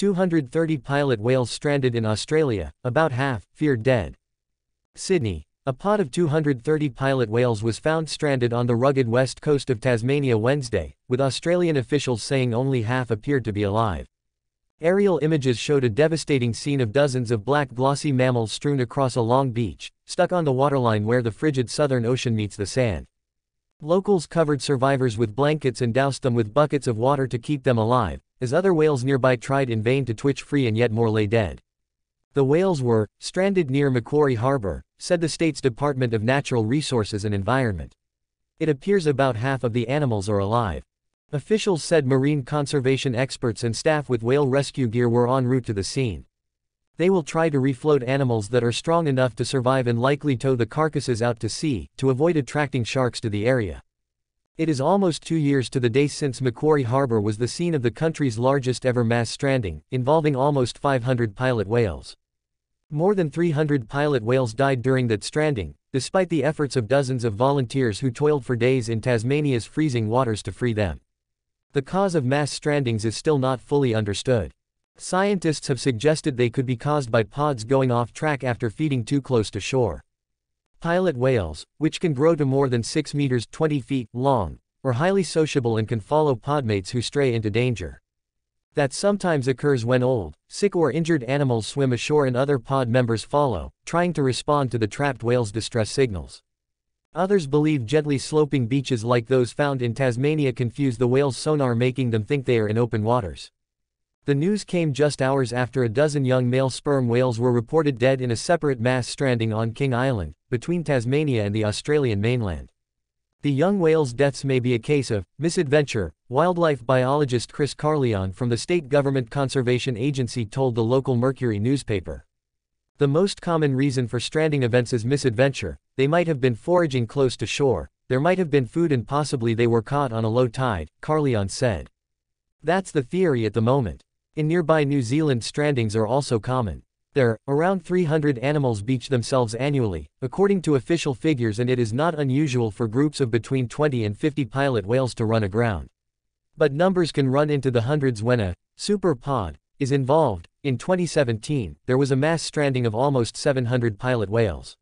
230 pilot whales stranded in Australia, about half, feared dead. Sydney. A pod of 230 pilot whales was found stranded on the rugged west coast of Tasmania Wednesday, with Australian officials saying only half appeared to be alive. Aerial images showed a devastating scene of dozens of black glossy mammals strewn across a long beach, stuck on the waterline where the frigid Southern Ocean meets the sand. Locals covered survivors with blankets and doused them with buckets of water to keep them alive, as other whales nearby tried in vain to twitch free and yet more lay dead. The whales were stranded near Macquarie Harbour, said the state's Department of Natural Resources and Environment. It appears about half of the animals are alive. Officials said marine conservation experts and staff with whale rescue gear were en route to the scene. They will try to refloat animals that are strong enough to survive and likely tow the carcasses out to sea, to avoid attracting sharks to the area. It is almost 2 years to the day since Macquarie Harbour was the scene of the country's largest ever mass stranding, involving almost 500 pilot whales. More than 300 pilot whales died during that stranding, despite the efforts of dozens of volunteers who toiled for days in Tasmania's freezing waters to free them. The cause of mass strandings is still not fully understood. Scientists have suggested they could be caused by pods going off track after feeding too close to shore. Pilot whales, which can grow to more than 6 meters (20 feet) long, are highly sociable and can follow podmates who stray into danger. That sometimes occurs when old, sick or injured animals swim ashore and other pod members follow, trying to respond to the trapped whales' distress signals. Others believe gently sloping beaches like those found in Tasmania confuse the whales' sonar, making them think they are in open waters. The news came just hours after a dozen young male sperm whales were reported dead in a separate mass stranding on King Island, between Tasmania and the Australian mainland. The young whales' deaths may be a case of misadventure, wildlife biologist Chris Carleon from the State Government Conservation Agency told the local Mercury newspaper. The most common reason for stranding events is misadventure. They might have been foraging close to shore, there might have been food, and possibly they were caught on a low tide, Carleon said. That's the theory at the moment. In nearby New Zealand, strandings are also common. There, around 300 animals beach themselves annually, according to official figures, and it is not unusual for groups of between 20 and 50 pilot whales to run aground. But numbers can run into the hundreds when a super pod is involved. In 2017, there was a mass stranding of almost 700 pilot whales.